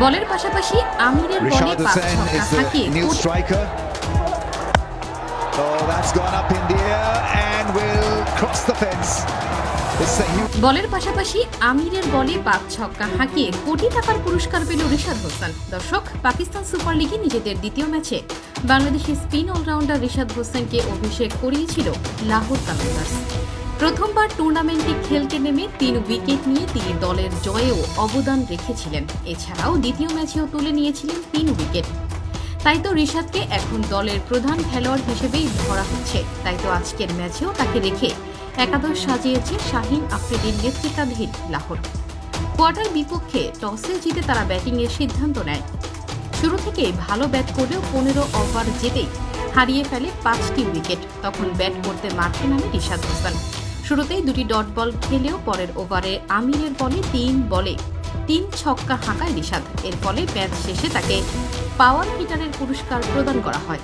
বলের পাশাপাশি আমিরের বলে পাঁচ ছক্কা হাঁকিয়ে বলের পাশাপাশি আমিরের বলে 5 ছক্কা হাঁকিয়ে কোটি টাকার পুরস্কার পেল রিশাদ হোসেন। দর্শক, পাকিস্তান সুপার লিগে নিজেদের দ্বিতীয় ম্যাচে বাংলাদেশের স্পিন অলরাউন্ডার রিশাদ হোসেনকে অভিষেক করিয়েছিল লাহোর কালান্দার্স। প্রথমবার টুর্নামেন্টে খেলতে নেমে 3 উইকেট নিয়ে তিনি দলের জয়েও অবদান রেখেছিলেন। এছাড়াও দ্বিতীয় ম্যাচেও তুলে নিয়েছিলেন 3 উইকেট। তাই তো রিশাদকে এখন দলের প্রধান খেলোয়াড় হিসেবেই ধরা হচ্ছে। তাই তো আজকের ম্যাচেও তাকে রেখে একাদশ সাজিয়েছে শাহিন আফ্রিদির নেতৃত্বাধীন লাহোর। কোয়ার্টার বিপক্ষে টসে জিতে তারা ব্যাটিংয়ের সিদ্ধান্ত নেয়। শুরু থেকেই ভালো ব্যাট করলেও 15 ওভার যেতেই হারিয়ে ফেলে 5টি উইকেট। তখন ব্যাট করতে মাঠে নামে রিশাদ হোসেন। শুরুতেই 2টি ডট বল খেলেও পরের ওভারে আমিরের বলে 3 ছক্কা হাঁকায় রিশাদ। এর ফলে ম্যাচ শেষে তাকে পাওয়ার হিটারের পুরস্কার প্রদান করা হয়।